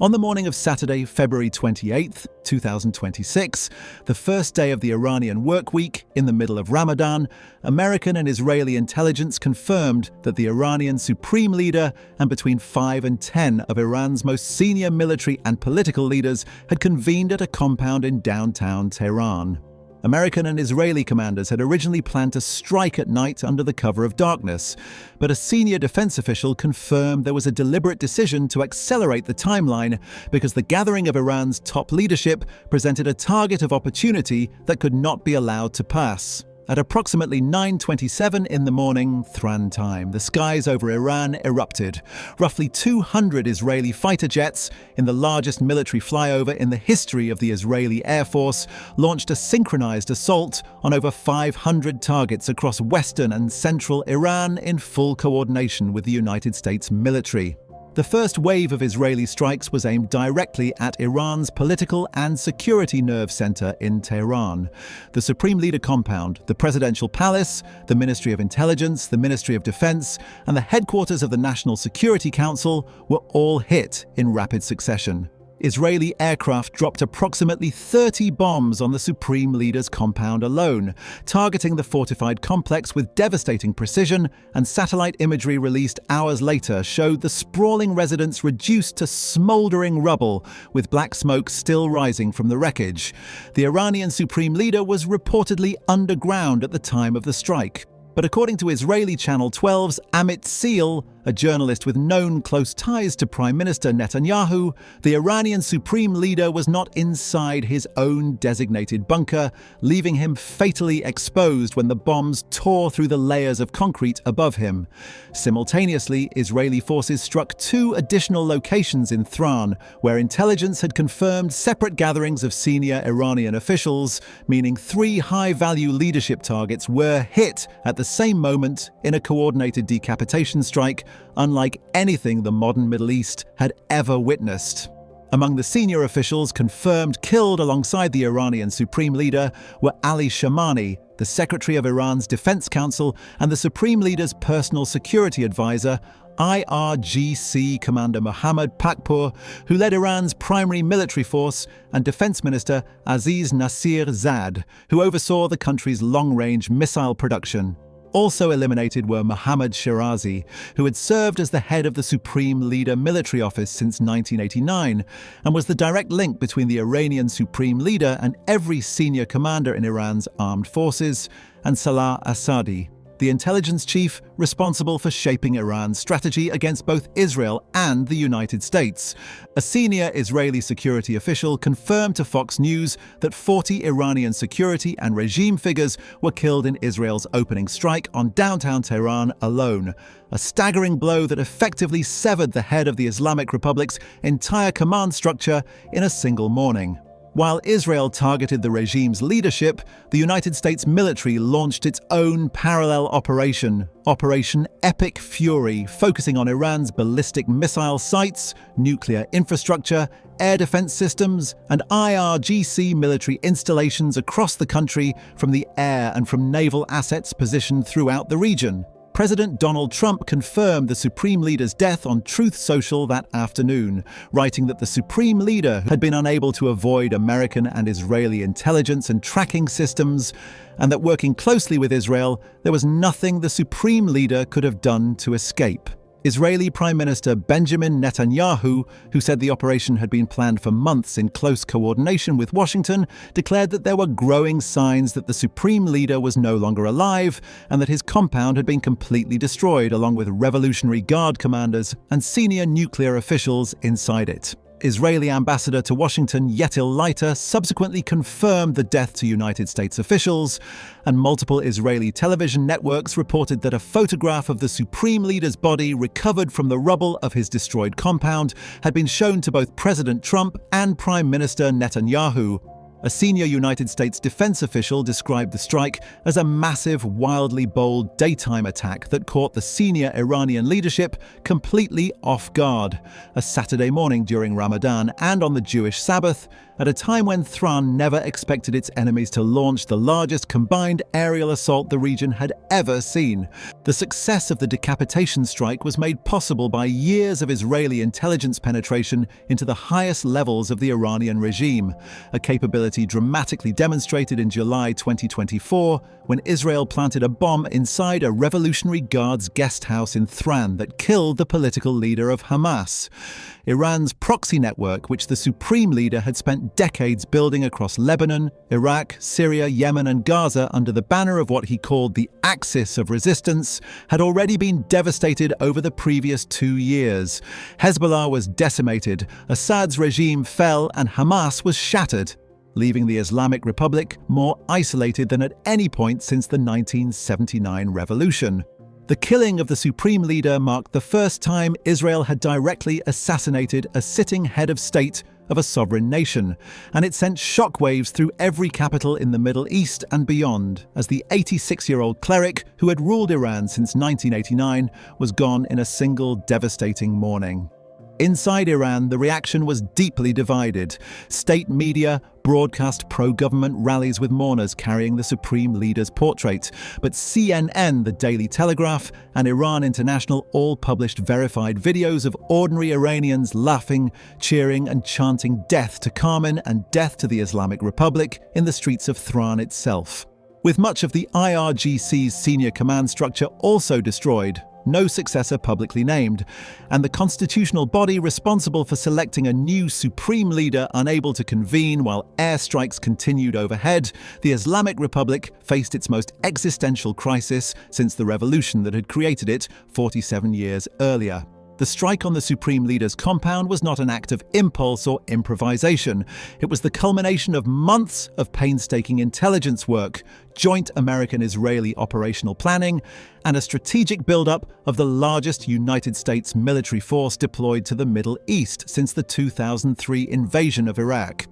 On the morning of Saturday, February 28, 2026, the first day of the Iranian work week in the middle of Ramadan, American and Israeli intelligence confirmed that the Iranian supreme leader and between 5 and 10 of Iran's most senior military and political leaders had convened at a compound in downtown Tehran. American and Israeli commanders had originally planned to strike at night under the cover of darkness, but a senior defense official confirmed there was a deliberate decision to accelerate the timeline because the gathering of Iran's top leadership presented a target of opportunity that could not be allowed to pass. At approximately 9:27 in the morning, Tehran time, the skies over Iran erupted. Roughly 200 Israeli fighter jets, in the largest military flyover in the history of the Israeli Air Force, launched a synchronized assault on over 500 targets across western and central Iran in full coordination with the United States military. The first wave of Israeli strikes was aimed directly at Iran's political and security nerve center in Tehran. The Supreme Leader compound, the Presidential Palace, the Ministry of Intelligence, the Ministry of Defense, and the headquarters of the National Security Council were all hit in rapid succession. Israeli aircraft dropped approximately 30 bombs on the Supreme Leader's compound alone, targeting the fortified complex with devastating precision, and satellite imagery released hours later showed the sprawling residence reduced to smoldering rubble, with black smoke still rising from the wreckage. The Iranian Supreme Leader was reportedly underground at the time of the strike. But according to Israeli Channel 12's Amit Seal, a journalist with known close ties to Prime Minister Netanyahu, the Iranian Supreme Leader was not inside his own designated bunker, leaving him fatally exposed when the bombs tore through the layers of concrete above him. Simultaneously, Israeli forces struck 2 additional locations in Tehran, where intelligence had confirmed separate gatherings of senior Iranian officials, meaning 3 high-value leadership targets were hit at the same moment in a coordinated decapitation strike, unlike anything the modern Middle East had ever witnessed. Among the senior officials confirmed killed alongside the Iranian Supreme Leader were Ali Shamani, the Secretary of Iran's Defense Council and the Supreme Leader's personal security advisor, IRGC Commander Mohammad Pakpour, who led Iran's primary military force, and Defense Minister Aziz Nasir Zad, who oversaw the country's long-range missile production. Also eliminated were Mohammad Shirazi, who had served as the head of the Supreme Leader military office since 1989 and was the direct link between the Iranian Supreme Leader and every senior commander in Iran's armed forces, and Salah Assadi, the intelligence chief responsible for shaping Iran's strategy against both Israel and the United States. A senior Israeli security official confirmed to Fox News that 40 Iranian security and regime figures were killed in Israel's opening strike on downtown Tehran alone, a staggering blow that effectively severed the head of the Islamic Republic's entire command structure in a single morning. While Israel targeted the regime's leadership, the United States military launched its own parallel operation, Operation Epic Fury, focusing on Iran's ballistic missile sites, nuclear infrastructure, air defense systems, and IRGC military installations across the country from the air and from naval assets positioned throughout the region. President Donald Trump confirmed the Supreme Leader's death on Truth Social that afternoon, writing that the Supreme Leader had been unable to avoid American and Israeli intelligence and tracking systems, and that working closely with Israel, there was nothing the Supreme Leader could have done to escape. Israeli Prime Minister Benjamin Netanyahu, who said the operation had been planned for months in close coordination with Washington, declared that there were growing signs that the Supreme Leader was no longer alive and that his compound had been completely destroyed, along with Revolutionary Guard commanders and senior nuclear officials inside it. Israeli ambassador to Washington Yetil Leiter subsequently confirmed the death to United States officials, and multiple Israeli television networks reported that a photograph of the Supreme Leader's body recovered from the rubble of his destroyed compound had been shown to both President Trump and Prime Minister Netanyahu. A senior United States defense official described the strike as a massive, wildly bold daytime attack that caught the senior Iranian leadership completely off guard. A Saturday morning during Ramadan and on the Jewish Sabbath, at a time when Tehran never expected its enemies to launch the largest combined aerial assault the region had ever seen. The success of the decapitation strike was made possible by years of Israeli intelligence penetration into the highest levels of the Iranian regime, a capability dramatically demonstrated in July 2024 when Israel planted a bomb inside a Revolutionary Guards guest house in Tehran that killed the political leader of Hamas. Iran's proxy network, which the supreme leader had spent decades building across Lebanon, Iraq, Syria, Yemen and Gaza under the banner of what he called the Axis of Resistance, had already been devastated over the previous 2 years. Hezbollah was decimated, Assad's regime fell and Hamas was shattered, leaving the Islamic Republic more isolated than at any point since the 1979 revolution. The killing of the supreme leader marked the first time Israel had directly assassinated a sitting head of state of a sovereign nation, and it sent shockwaves through every capital in the Middle East and beyond, as the 86-year-old cleric who had ruled Iran since 1989 was gone in a single devastating morning. Inside Iran, the reaction was deeply divided. State media broadcast pro-government rallies with mourners carrying the supreme leader's portrait, but CNN, the Daily Telegraph, and Iran International all published verified videos of ordinary Iranians laughing, cheering and chanting death to Carmen and death to the Islamic Republic in the streets of Tehran itself. With much of the IRGC's senior command structure also destroyed, no successor publicly named, and the constitutional body responsible for selecting a new supreme leader unable to convene while airstrikes continued overhead, the Islamic Republic faced its most existential crisis since the revolution that had created it 47 years earlier. The strike on the supreme leader's compound was not an act of impulse or improvisation. It was the culmination of months of painstaking intelligence work, joint American-Israeli operational planning, and a strategic buildup of the largest United States military force deployed to the Middle East since the 2003 invasion of Iraq.